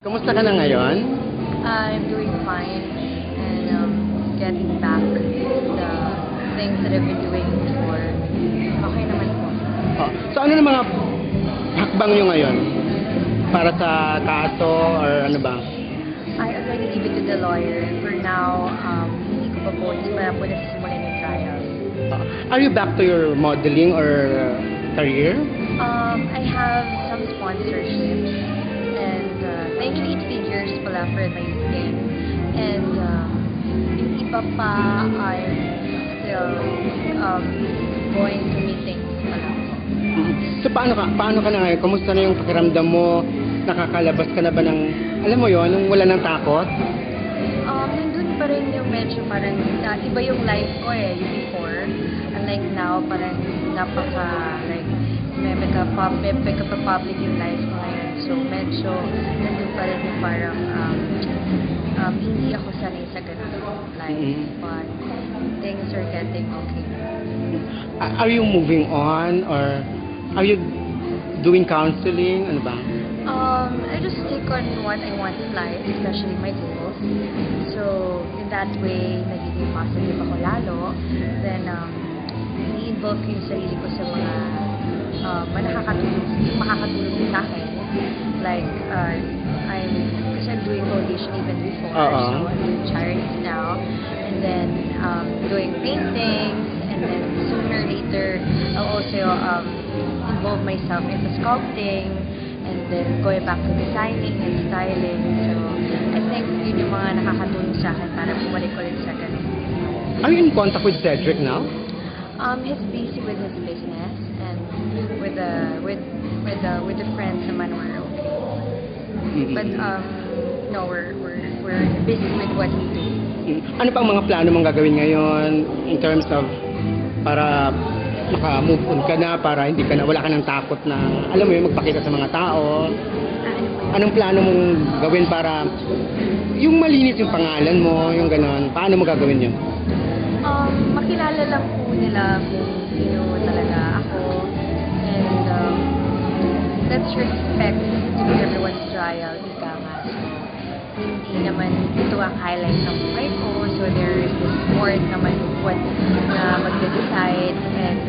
Kamusta ka na ngayon? I'm doing fine and getting back the things that I've been doing before. Okay naman po. Oh, so ano na mga hakbang nyo ngayon? Para sa kaso or ano ba? I already leave it to the lawyer. For now, hindi ko pa po, hindi pa po nasisimulan yung trial. Are you back to your modeling or career? I have some sponsorships and thankfully 8 figures pala for my skin. And yung iba pa, I'm still going to meetings pala. So paano ka na ngayon? Kamusta na yung pakiramdam mo? Nakakalabas ka na ba ng, alam mo yon, nung wala ng takot? Nandun pa rin yung medyo parang iba yung life ko yung before. Unlike now, parang may public yung life ko ngayon. So medyo nandun pa rin yung parang hindi ako sanay sa ganun life. But things are getting okay. Are you moving on or are you doing counseling? Ano ba? I just stick on what I want in life, especially my goals. So, in that way, nagiging positive ako lalo. Then, i-involve ko yung sarili ko sa mga makakatulong sa akin. Like, I'm doing foundation even before. So, I'm doing charities now. And then, doing paintings. And then, sooner or later, I'll also involve myself into sculpting. And then going back to designing and styling. So, I think yun yung mga nakakatulong sa akin para bumalik ulit sa ganun. Are you in contact with Cedric now? He's busy with his business and with the friends naman we're okay. But no, we're busy with what we do. Ano pang mga plano mong gagawin ngayon in terms of para maka-move on ka na, para hindi ka na, wala ka ng takot na, alam mo yun, magpakita sa mga tao? Anong plano mong gawin para yung malinis yung pangalan mo, yung gano'n? Paano mo gagawin yun? Makilala lang po nila kung sino talaga ako. And let's respect everyone's trial. Ika nga. Hindi naman ito ang highlight ng buhay ko. So there is this board naman what na mag-decide. And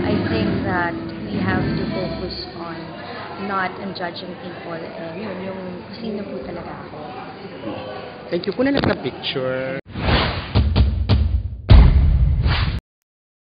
I think that we have to focus on not judging people. And yun, yung sino po talaga ako. Thank you. Kuna lang sa picture.